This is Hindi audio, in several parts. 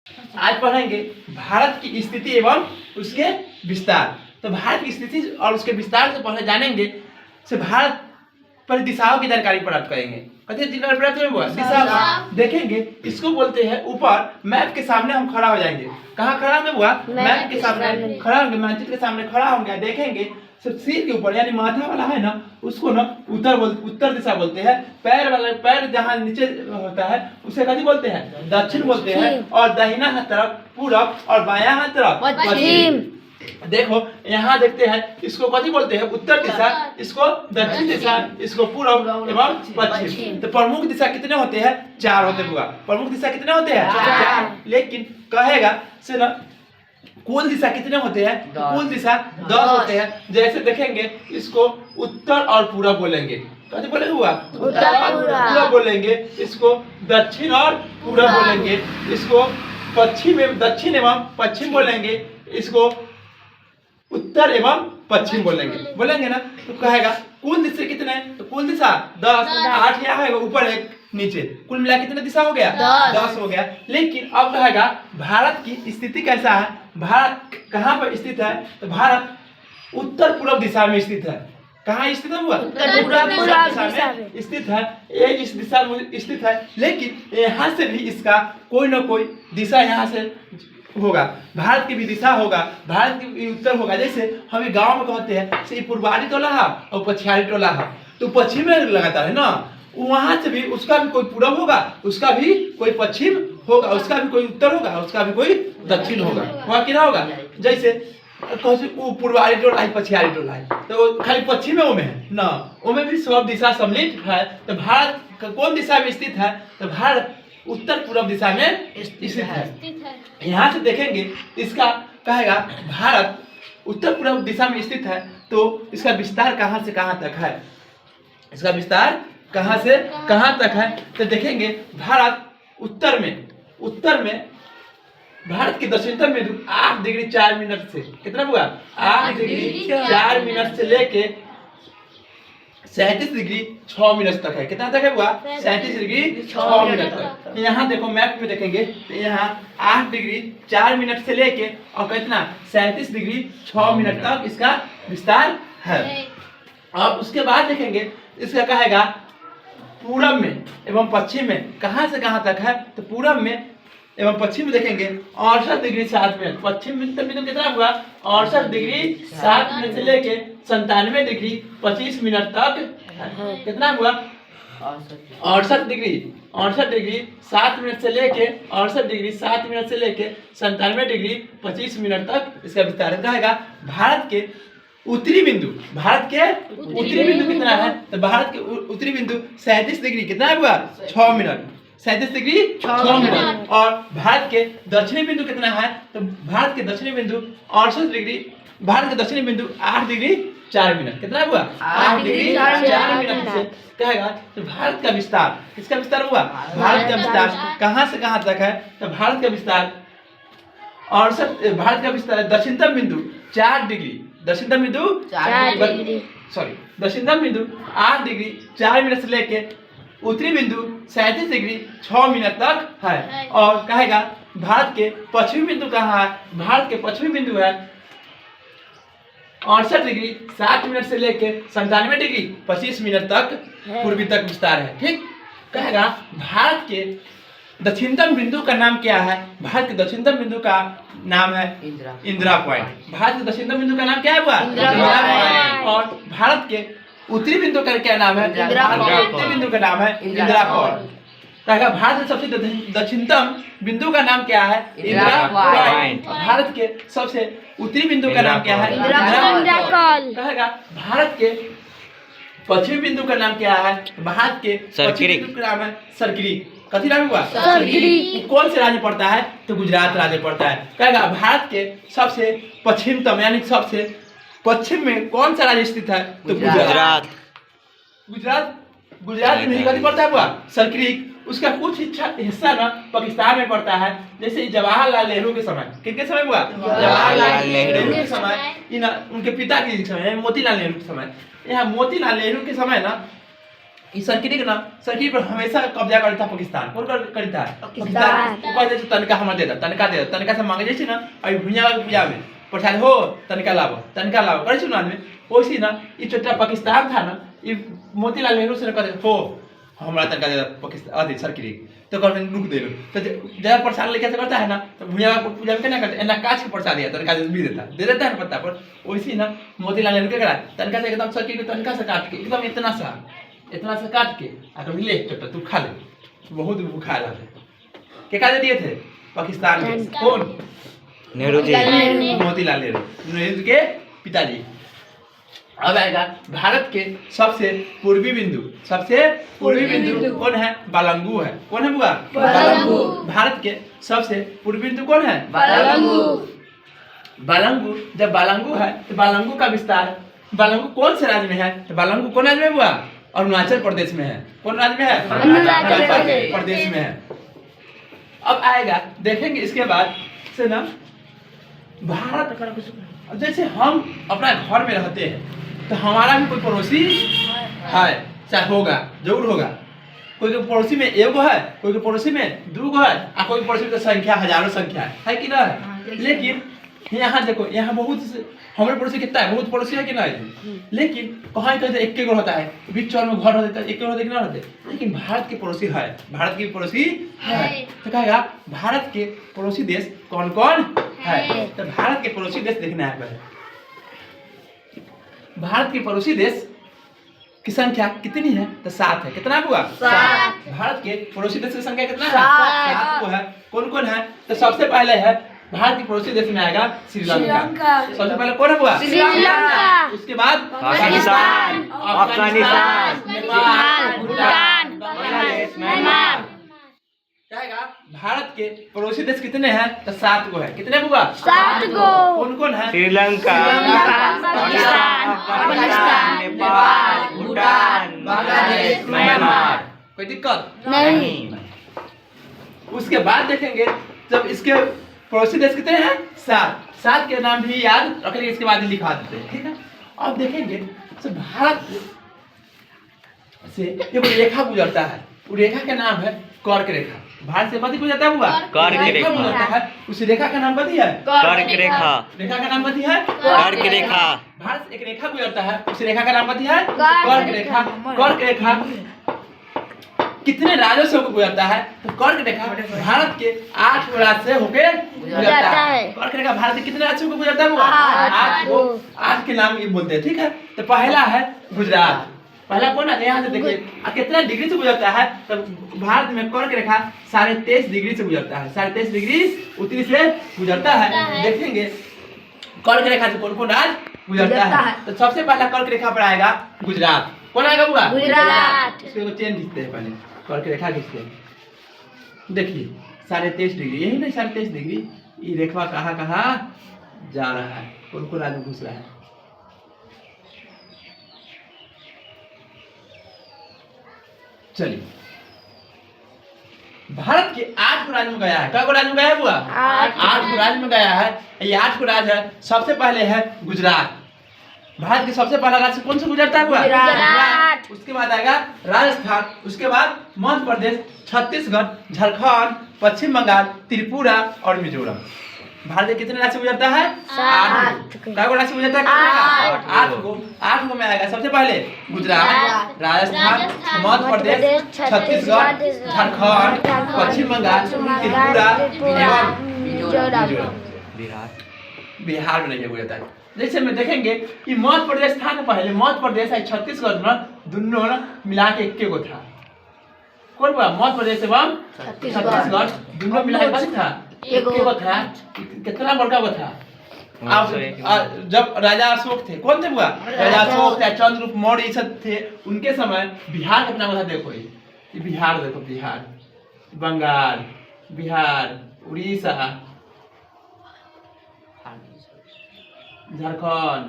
आज पढ़ेंगे भारत की स्थिति एवं उसके विस्तार। तो भारत की स्थिति और उसके विस्तार से पहले जानेंगे से भारत पर दिशाओं की जानकारी प्राप्त करेंगे। जानकारी प्राप्त करेंगे दिशा देखेंगे, इसको बोलते हैं ऊपर मैप के सामने हम खड़ा हो जाएंगे। कहाँ खड़ा होंगे हुआ? मैप के सामने खड़ा होंगे, मैप के सामने खड़ा होंगे, देखेंगे सिर के ऊपर यानी माथा वाला है ना, उसको ना उत्तर दिशा बोलते हैं। पैर वाला पैर जहाँ नीचे होता है उसे कभी बोलते हैं दक्षिण बोलते हैं, और दाहिना हाथ तरफ पूरब और बायां हाथ तरफ पश्चिम। देखो यहाँ देखते हैं, इसको कथी बोलते हैं? उत्तर दिशा, इसको दक्षिण दिशा, इसको पूर्व एवं पश्चिम। तो प्रमुख दिशा कितने होते हैं? 4 होते हैं। प्रमुख दिशा कितने होते हैं? 4। लेकिन कहेगा से ना कुल दिशा कितने होते हैं? कुल दिशा 10 होते हैं। जैसे देखेंगे, इसको उत्तर और पूरब बोलेंगे। कथी बोलेंगे हुआ? उत्तर और पूरब बोलेंगे। इसको दक्षिण और पूरब बोलेंगे। इसको दक्षिण एवं पश्चिम बोलेंगे। इसको उत्तर एवं पश्चिम बोलेंगे ना। तो कहेगा कुल दिशा कितने? तो कुल दिशा 10। 8 यहाँ है, ऊपर 1 नीचे, कुल मिला कितने दिशा हो गया? 10 हो गया। लेकिन अब कहेगा भारत की स्थिति कैसा है? भारत कहाँ पर स्थित है? तो भारत उत्तर पूर्व दिशा में स्थित है। कहाँ स्थित है? उत्तर पूर्व दिशा में स्थित है। ये इस दिशा में स्थित है, लेकिन यहाँ से भी इसका कोई ना कोई दिशा यहाँ से होगा। भारत की भी दिशा होगा, भारत की भी उत्तर होगा। जैसे हम गांव में कहते हैं से पूर्वारी टोला है और पछियारी टोला है, तो पश्चिम में लगाता है ना, वहां से भी उसका भी कोई पूरब होगा, उसका भी कोई पश्चिम होगा, उसका भी कोई उत्तर होगा, उसका भी कोई दक्षिण होगा। वहाँ क्या होगा? जैसे पूर्वारी टोला है, पछियारी टोला है, तो खाली पश्चिम में ओमे है ना, ओमे भी सब दिशा सम्मिलित है। तो भारत कौन दिशा में स्थित है? तो भारत उत्तर पूर्व दिशा में स्थित है। यहाँ से देखेंगे, इसका कहेगा भारत उत्तर पूर्व दिशा में स्थित है, तो इसका विस्तार कहाँ से कहाँ तक है? इसका विस्तार कहाँ से कहाँ तक है? तो देखेंगे भारत उत्तर में भारत की दक्षिणतम बिंदु 8 डिग्री 4 मिनट से कितना हुआ? 8 डिग्री 4 मिनट से लेके 37 डिग्री 6 मिनट तक है। कितना तक है हुआ? 37 डिग्री 6 मिनट तक। यहाँ देखो मैप में देखेंगे, तो यहाँ 8 डिग्री 4 मिनट से लेके और कितना 37 डिग्री 6 मिनट तक इसका विस्तार है। और उसके बाद देखेंगे, इसका कहेगा पूरब में एवं पश्चिम में कहाँ से कहाँ तक है? तो पूरब में एवं पश्चिम में देखेंगे 68 डिग्री 7 मिनट। पश्चिम में कितना हुआ? 68 डिग्री 7 मिनट से लेके 97 डिग्री 25 मिनट तक कितना हुआ? 68 डिग्री 7 मिनट से लेके 68 डिग्री 7 मिनट से लेके 97 डिग्री 25 मिनट तक इसका विस्तार रहेगा। भारत के उत्तरी बिंदु कितना है? तो भारत के उत्तरी बिंदु 37 डिग्री कितना हुआ? 6 मिनट। 37 degree 6 minute. और भारत के दक्षिणी बिंदु कितना है? तो भारत के दक्षिणी बिंदु 68 डिग्री, भारत के दक्षिणी बिंदु 8 डिग्री 4 मिनट। कितना हुआ? 8 डिग्री 4 मिनट से कहेगा। तो भारत का विस्तार, किसका विस्तार हुआ? भारत का विस्तार कहाँ से कहाँ तक है? तो भारत का विस्तार 68, भारत का विस्तार दक्षिणतम बिंदु 4 डिग्री, दक्षिणतम बिंदु 8 डिग्री 4 मिनट से लेके उत्तरी बिंदु 37 डिग्री 6 मिनट तक है। और कहेगा भारत के पश्चिमी बिंदु कहाँ है? भारत के पश्चिमी बिंदु है 68 डिग्री 7 मिनट से लेके 97 डिग्री 25 मिनट तक पूर्वी तक विस्तार है। ठीक, कहेगा भारत के दक्षिणतम बिंदु का नाम क्या है? भारत के दक्षिणतम बिंदु का नाम है इंदिरा पॉइंट। भारत के दक्षिणतम बिंदु का नाम क्या है? इंदिरा पॉइंट। और भारत के उत्तरी बिंदु का क्या नाम है? उत्तरी बिंदु का नाम है इंदिरा पॉइंट। कहेगा भारत के सबसे दक्षिणतम बिंदु का नाम क्या है? इंदिरा पॉइंट। भारत के सबसे उत्तरी बिंदु का नाम क्या है? इंदिरा पॉइंट। कहेगा भारत के पश्चिमी बिंदु का नाम क्या है? भारत के पश्चिमी बिंदु का नाम है सरगिरी। कथी नाम हुआ? सरगिरी। कौन से राज्य पड़ता है? तो गुजरात राज्य पड़ता है। कहेगा भारत के सबसे पश्चिमतम यानी सबसे पश्चिम में कौन सा राज्य स्थित है? तो गुजरात में कथी पड़ता है हुआ? सरगिरी। उसका कुछ हिस्सा ना पाकिस्तान में पड़ता है। जैसे जवाहरलाल नेहरू के समय, किसके समय हुआ? जवाहरलाल नेहरू के समय, उनके पिता के समय मोतीलाल नेहरू के समय। यहाँ मोतीलाल नेहरू के समय ना इस सर्किट ना सर्किट पर हमेशा कब्जा करता पाकिस्तान। कौन करता है? पाकिस्तान। वो कहते हैं तनका हम दे दो, तनका दे दो, तनका से मांगे जैसे ना अभी भुइया में प्रसाद हो तनका लाओ करे छु ना आदमी वैसे ना ये छोटा पाकिस्तान था ना ये मोतीलाल नेहरू से कहते हो हमरा तनका दे दो पाकिस्तान अथी सर्किट तो कर रुक दे लो तो जब प्रसाद लेके से करता है ना तो भुइया पूजा में क्या करते हैं ना काच के प्रसाद दिया तनका भी देता है पत्ता पर वैसे ना मोतीलाल नेहरू क्या करा तनका से एकदम सर्किट को तनका से काट के एकदम इतना सा काट के आ तो ले छोटा तू खा ले बहुत भूखा रहा है के का दे दिए थे पाकिस्तान के कौन नेहरू जी मोतीलाल नेहरू के पिताजी। अब आएगा भारत के सबसे पूर्वी बिंदु कौन है? बालंगू है। कौन है बुआ? बालंगू। भारत के सबसे पूर्वी बिंदु कौन है? बालंगू। जब बालंगू है तो बालंगू का विस्तार बालंगू कौन से राज्य में है? तो बालंगू कौन राज्य में बुआ? अरुणाचल प्रदेश में है। कौन राज्य में है? अरुणाचल प्रदेश में है। अब आएगा देखेंगे इसके बाद से ना भारत जैसे हम अपना घर में रहते हैं तो हमारा भी कोई पड़ोसी है चाहे होगा जरूर होगा। कोई के पड़ोसी में एगो है, कोई के पड़ोसी में दो गो है और कोई पड़ोसी में तो संख्या हजारों संख्या है कि ना है? लेकिन यहाँ देखो यहाँ बहुत हमारे पड़ोसी कितना है? बहुत पड़ोसी है कि ना है? लेकिन कहाँ कहते एक के घर होता है बीच चौर में घर होता है एक के होते कि ना होते। लेकिन भारत के पड़ोसी है, भारत की पड़ोसी है तो कहेगा भारत के पड़ोसी देश कौन कौन है? तो भारत के पड़ोसी देश देखना है पहले। भारत के पड़ोसी देश की संख्या कितनी है? तो 7 है। कितना हुआ? 7। भारत के पड़ोसी देश की संख्या कितना है? 7 है। कौन कौन है? तो सबसे पहले है भारत के पड़ोसी देश में आएगा श्रीलंका। सबसे पहले कौन हुआ? श्रीलंका। उसके बाद पाकिस्तान, अफगानिस्तान, नेपाल, भूटान, बांग्लादेश, म्यांमार। क्या आएगा? भारत के पड़ोसी देश कितने हैं? तो 7 गो है। कितने हुआ? 7 गो। कौन कौन है? श्रीलंका, पाकिस्तान, अफगानिस्तान, नेपाल, भूटान, बांग्लादेश, म्यांमार। कोई दिक्कत नहीं। उसके बाद देखेंगे जब इसके पड़ोसी देश कितने हैं? 7 के नाम भी याद रखेंगे इसके बाद ही लिखा देते हैं। ठीक है। अब देखेंगे तो भारत से एक रेखा गुजरता है। वो रेखा का नाम है कर्क रेखा। भारत से कथी गुजरता हुआ? कर्क रेखा गुजरता है। उस रेखा का नाम कथी है? कर्क रेखा। रेखा का नाम कथी है? कर्क रेखा। भारत से एक रेखा गुजरता है। उस रेखा का नाम कथी है? कर्क रेखा। कर्क रेखा कितने राज्यों से होकर गुजरता है? तो कर्क रेखा भारत के 8 राज्य से होकर गुजरता है। कर्क रेखा भारत के कितने राज्य से होकर गुजरता है? 8 के नाम ये बोलते हैं। ठीक है। तो पहला है गुजरात। पहला कौन है? यहाँ से देखिए कितना डिग्री से गुजरता है? तो भारत में कर्क रेखा 23.5 डिग्री से गुजरता है। 23.5 डिग्री उत्तरी से गुजरता है। देखेंगे कर्क रेखा से कौन कौन राज्य गुजरता है। तो सबसे पहला कर्क रेखा पर आएगा गुजरात। कौन आएगा बुआ? गुजरात। इसको चेन खींचते हैं पहले कर्क रेखा खींचते हैं। देखिए 23.5 डिग्री यही नहीं 23.5 डिग्री ये रेखा कहाँ जा रहा है? कौन कौन राज्य घुस रहा है? चलिए भारत के 8 राज्य में गया है। क्या राज्य में गया है बुआ? 8 राज्य में गया है। ये 8 राज्य है। सबसे पहले है गुजरात। भारत के सबसे पहला राज्य कौन से गुजरता है बुआ? गुजरात। उसके बाद आएगा राजस्थान, उसके बाद मध्य प्रदेश, छत्तीसगढ़, झारखंड, पश्चिम बंगाल, त्रिपुरा और मिजोरम। भारत के कितने राज्य गुजरता है? 8 गो। क्या राज्य गुजरता है? 8 गो में आएगा। सबसे पहले गुजरात, राजस्थान, मध्य प्रदेश, छत्तीसगढ़, झारखंड, पश्चिम बंगाल, त्रिपुरा एवं मिजोरम। बिहार में नहीं गुजरता है। जैसे में देखेंगे कि मध्य प्रदेश था ना पहले, मध्य प्रदेश है छत्तीसगढ़ में दोनों मिला के एक गो था। कौन हुआ? मध्य प्रदेश एवं छत्तीसगढ़ दोनों मिला के था एक गो था। कितना बड़का वो था? अब जब राजा अशोक थे, कौन थे हुआ? राजा अशोक थे, चंद्रगुप्त मौर्य ये सब थे, उनके समय बिहार कितना बड़ा था? देखो ये बिहार देखो, बिहार, बंगाल, बिहार, उड़ीसा, झारखंड,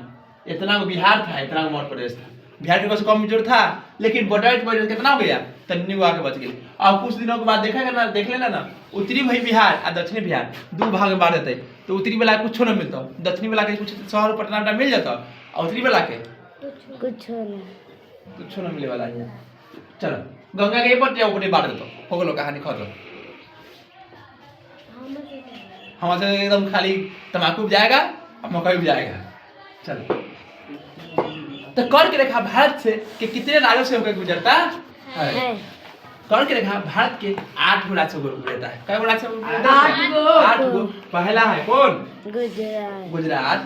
इतना बिहार था, इतना मध्य प्रदेश था। बिहार के पास कमजोर था लेकिन बॉर्डर कितना हो गया? तन्नी आके बच गई। अब कुछ दिनों के बाद देखेगा ना, देख लेना ना, उत्तरी भाई बिहार और दक्षिणी बिहार 2 भाग में बांट देते। तो उत्तरी वाला कुछ न मिलता, दक्षिणी वाला के कुछ शहर पटना मिल जाता और उत्तरी वाला के कुछ न मिले वाला है। चलो गंगा के ऊपर या ऊपर बांट दो हो गलो कहानी खत्म। हमारे से एकदम खाली तम्बाकू जाएगा और मकई भी जाएगा। चलो तो कर्क रेखा भारत से कि कितने राज्यों से होकर गुजरता है? कर्क रेखा भारत के 8 राज्यों से गुजरता है। कै राज्य से गुजरता है? 8 गो। पहला है कौन? गुजरात,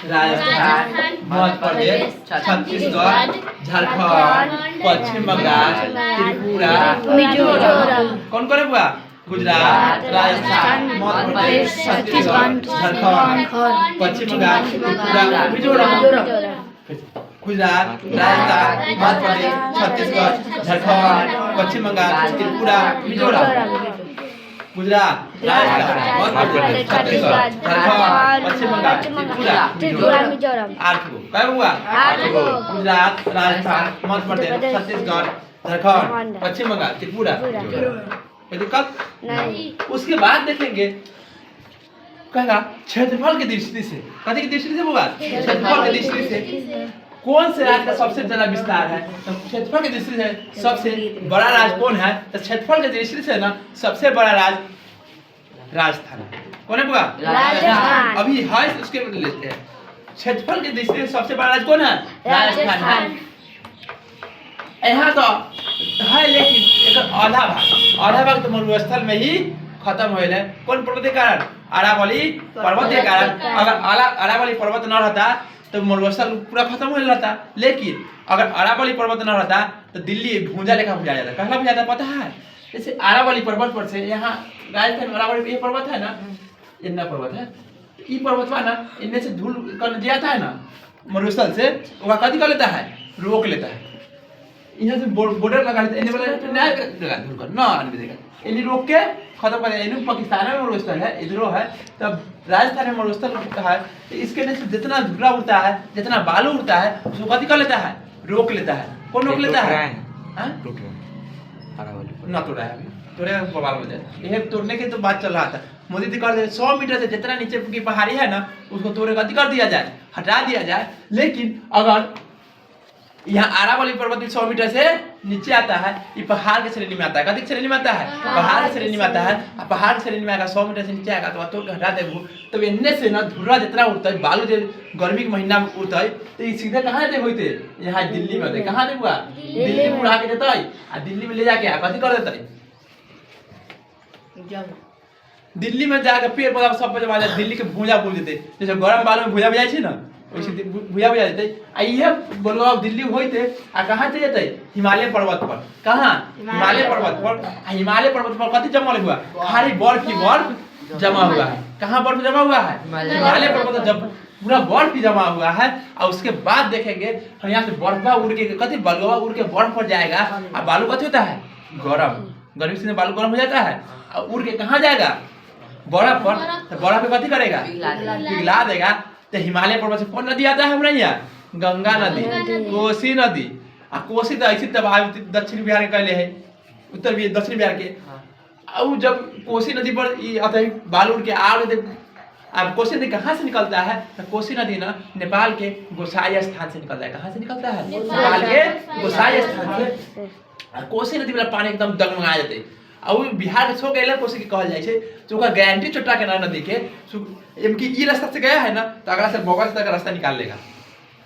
राजस्थान, मध्य प्रदेश, छत्तीसगढ़, झारखंड, पश्चिम बंगाल, त्रिपुरा, मिजोरम। कौन कौन है बुआ? गुजरात, राजस्थान, मध्य प्रदेश, छत्तीसगढ़, झारखंड, पश्चिम बंगाल, त्रिपुरा, मिजोरम। गुजरात, राजस्थान, मध्य प्रदेश, छत्तीसगढ़, झारखंड, पश्चिम बंगाल, त्रिपुरा, मिजोरम। गुजरात, राजस्थान, मध्य प्रदेश, छत्तीसगढ़, झारखंड, पश्चिम बंगाल, त्रिपुरा, मिजोरम। 8 गो। क्या हुआ? 8 गो। गुजरात, राजस्थान, मध्य प्रदेश, छत्तीसगढ़, झारखंड, पश्चिम बंगाल, त्रिपुरा, कोई दिक्कत नहीं। उसके बाद देखेंगे कहेगा क्षेत्रफल की दृष्टि से, कथी की दृष्टि से होगा? क्षेत्रफल की दृष्टि से कौन से राज्य का सबसे ज्यादा विस्तार है? तो क्षेत्रफल की दृष्टि से सबसे बड़ा राज्य कौन है? तो क्षेत्रफल की दृष्टि से ना सबसे बड़ा राज्य राजस्थान है। कौन है बुआ? राजस्थान। अभी है उसके लेते हैं। क्षेत्रफल की दृष्टि से सबसे बड़ा राज्य कौन है? राजस्थान है। यहाँ तो है लेकिन एक आधा भाग तो मरुस्थल में ही खत्म हो है। कौन पर्वत के कारण? अरावली पर्वत के कारण। अगर अरावली पर्वत न रहता तो मरुस्थल पूरा खत्म हो जाता। लेकिन अगर अरावली पर्वत न रहता तो दिल्ली भूंजा लेखा भुजा जाता। कहला भुजा जाता पता है? जैसे अरावली पर्वत पर से यहाँ राजस्थान अरावली ये पर्वत है ना, इतना पर्वत है, ये पर्वत है ना, इनमें से धूल कर दिया था ना मरुस्थल से, वह कथी कर लेता है? रोक लेता है। यहाँ से बॉर्डर लगा लेते हैं ना आने देगा, इन्हें रोक के खत्म कर देगा। पाकिस्तान में मरुस्थल है, इधरों है, तब राजस्थान में मरुस्थल है। तो इसके लिए जितना धुला उड़ता है, जितना बालू उड़ता है, उसको कथी कर लेता है? रोक लेता है। कौन रोक लेता है? ना तोड़ा है अभी, तोड़ेगा बवाल हो जाए। यह तोड़ने की तो बात चल रहा था। मोदी जी कर दे 100 मीटर से जितना नीचे की पहाड़ी है ना, उसको तोड़े कथी कर दिया जाए? हटा दिया जाए। लेकिन अगर यहाँ अरावली पर्वत 100 मीटर से नीचे आता है, ये पहाड़ के श्रेणी में आता है। कथी की श्रेणी में आता है? पहाड़ की श्रेणी में आता है। पहाड़ की श्रेणी में आएगा, 100 मीटर से नीचे आएगा तो तोड़ के हटा देबू। तब इनने से ना धुरा जितना उड़ता है, बालू जो गर्मी के महीना में उड़ता है, तो ये सीधे कहाँ दे होते? यहाँ दिल्ली में होते। कहाँ दे हुआ? दिल्ली में उड़ा के देता है और दिल्ली में ले जाके कथी कर देता है? दिल्ली में जाकर पेड़ पौधा सब जमा जाए, दिल्ली के भूजा बोल देते। जैसे गर्म बालू में भूजा बजाय छे ना, वैसे भूजा बजा देते। आ ये बोलो दिल्ली होते आ कहाँ चले जाते? हिमालय पर्वत पर। कहाँ? हिमालय पर्वत पर। हिमालय पर्वत पर कथी जमा हुआ? खाली बर्फ की बर्फ जमा हुआ है। कहाँ बर्फ जमा हुआ है? हिमालय पर्वत पर जब पूरा बर्फ जमा हुआ है। और उसके बाद देखेंगे यहाँ से बर्फा उड़ के कथी बलुआ उड़ के बर्फ पर जाएगा। और बालू कथी होता है? गरम। गर्मी से बालू गर्म हो जाता है और उड़ के कहाँ जाएगा? बर्फ पर। तो बर्फ पे कथी करेगा? पिघला देगा। तो हिमालय पर्वत से कौन नदी आता है हमारे यहाँ? गंगा नदी, कोसी नदी। आ कोसी तो ऐसी तब दक्षिण बिहार के कहले है, उत्तर भी दक्षिण बिहार के। अब जब कोसी नदी पर आता है बालू उड़ के अब कोसी नदी कहाँ से निकलता है? तो कोसी नदी ना नेपाल के गोसाई स्थान से निकलता है। कहाँ से निकलता है? नेपाल के गोसाई स्थान से। कोसी नदी वाला पानी एकदम डगमगा जाते। और बिहार के छो गए कोसी के कहल जाए छे, तो ओकर गारंटी छोटा के ना नदी के एमकी ई रास्ता से गया है ना, तो अगला से बगल तक रास्ता निकाल लेगा।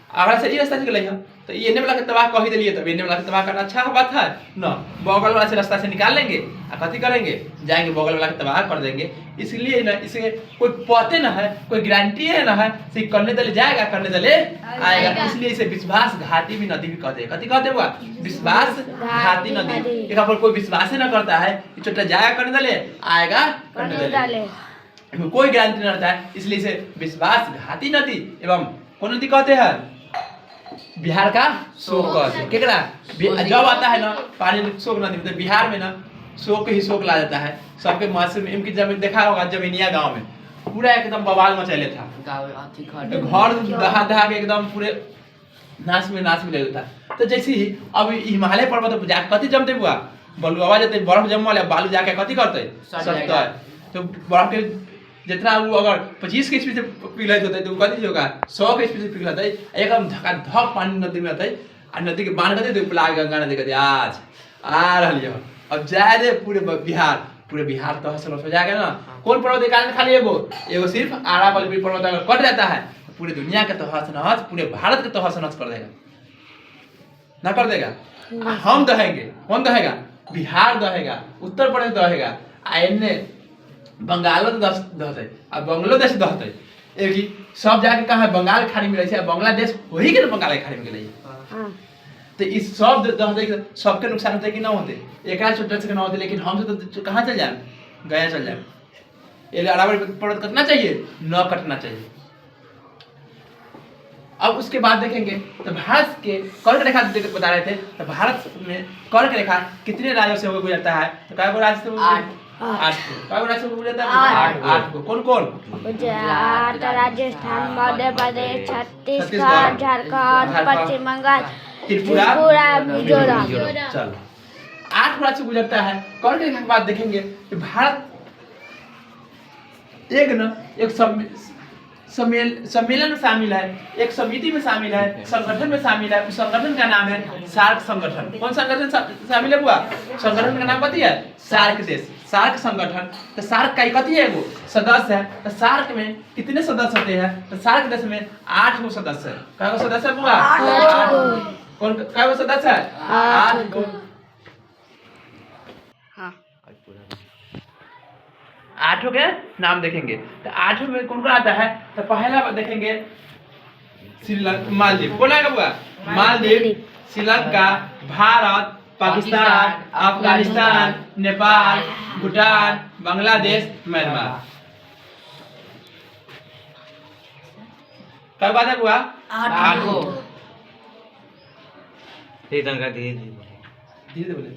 अगला से ई रास्ता से गई है तो ये एने वाला के तबाह कह ही दिलिए, तब एने वाला के तबाह करना अच्छा बात है ना। बगल वाला से रास्ता से निकाल लेंगे और कथी करेंगे? जाएंगे बगल वाला के तबाह कर देंगे। इसलिए ना इसे कोई पते ना है, कोई गारंटी है ना है, से करने दले जाएगा, करने दले आएगा। इसलिए इसे विश्वास घाटी भी नदी भी कहते हैं। कथी कहते हुआ? विश्वास घाटी नदी। एक पर कोई विश्वास ही ना करता है, छोटा जाएगा करने दले, आएगा करने दले, कोई गारंटी नहीं रहता है। इसलिए इसे विश्वास घाटी नदी एवं कौन नदी कहते हैं? बिहार का शोक कहते हैं। केकरा जब आता है ना पानी शोक नदी में, तो बिहार में ना शोक ही शोक ला जाता है। सबके मासूम इनकी जमीन देखा होगा, जमीनिया गांव में पूरा एकदम बवाल मचैले था। घर दहा दहा के एकदम पूरे नाश में ले लेता। तो जैसे ही अब हिमालय पर्वत पर जाके कथी जमते हुआ? बलुआ जाते, बर्फ जमल, बालू जाके कथी करते? सटता। तो बर्फ के जितना वो अगर 25 के स्पीड से पिघलित होता है तो कथी होगा? 100 के स्पीड से पिघलता है। एकदम धका धक पानी नदी में आता है। आ नदी के बांध कर दे प्लाग गंगा नदी के आज आ रही हो। अब जाए दे पूरे बिहार तहस नहस हो जाएगा ना। कौन पर्वत के कारण खाली एगो सिर्फ आरा बलबीर पर्वत अगर कट जाता है तो पूरे दुनिया के तहस नहस, पूरे भारत के तहस नहस कर देगा, ना कर देगा। हम दहेंगे, कौन दहेगा? बिहार दहेगा, उत्तर प्रदेश दहेगा, आ एने बंगालो दहते, आ बांग्लादेश दहते। एक सब जाके कहा बंगाल खाड़ी में रहे, बांग्लादेश वही के बंगाल के खाड़ी में गए। तो इस सब दहते सबके नुकसान होते कि ना होते, एक छोटा से ना होते। लेकिन हम तो कहाँ चल जाए? गया चल जाए। ये अरावली पर्वत कटना चाहिए? न कटना चाहिए। अब उसके बाद देखेंगे तो भारत के कर्क रेखा बता रहे थे, तो भारत में कर्क रेखा कितने राज्यों से होकर गुजरता है? तो क्या राज्य से? 8 को। राज्य से गुजरता है? 8 को। कौन कौन? गुजरात, राजस्थान, मध्य प्रदेश, छत्तीसगढ़, झारखंड, पश्चिम बंगाल, त्रिपुरा, मिजोरम। चलो 8 राज्य से गुजरता है। कर्क रेखा के बाद देखेंगे कि भारत एक सम्मेलन में शामिल है, एक समिति में शामिल है, संगठन में शामिल है। उस संगठन का नाम है सार्क संगठन। कौन संगठन शामिल है हुआ? संगठन का नाम कथी है? सार्क देश, सार्क संगठन। तो सार्क का कथी है? वो सदस्य है। तो सार्क में कितने सदस्य होते हैं? तो सार्क देश में 8 गो सदस्य है। क्या गो सदस्य हुआ? 8 गो। कौन क्या गो सदस्य है? 8 गो। 8 के नाम देखेंगे। तो 8 में कौन कौन आता है? तो पहला देखेंगे श्रीलंका, मालदीव। कौन आएगा बुआ? मालदीव, श्रीलंका, भारत, पाकिस्तान, अफगानिस्तान, नेपाल, भूटान, बांग्लादेश, म्यांमार। क्या बात है बुआ? 8 को। श्रीलंका धीरे धीरे बोले।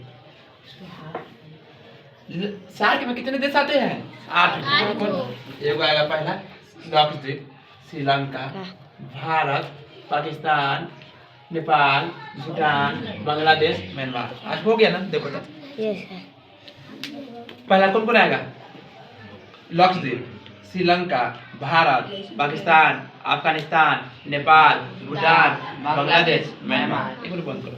सार्क में कितने देश आते हैं? 8। एगो आएगा पहला लक्षद्वीप, श्रीलंका, भारत, पाकिस्तान, नेपाल, भूटान, बांग्लादेश, म्यांमार। आज हो गया ना? देखो तो पहला कौन कौन आएगा? लक्षद्वीप, श्रीलंका, भारत, पाकिस्तान, अफगानिस्तान, नेपाल, भूटान, बांग्लादेश, म्यांमार। एक बंद करो।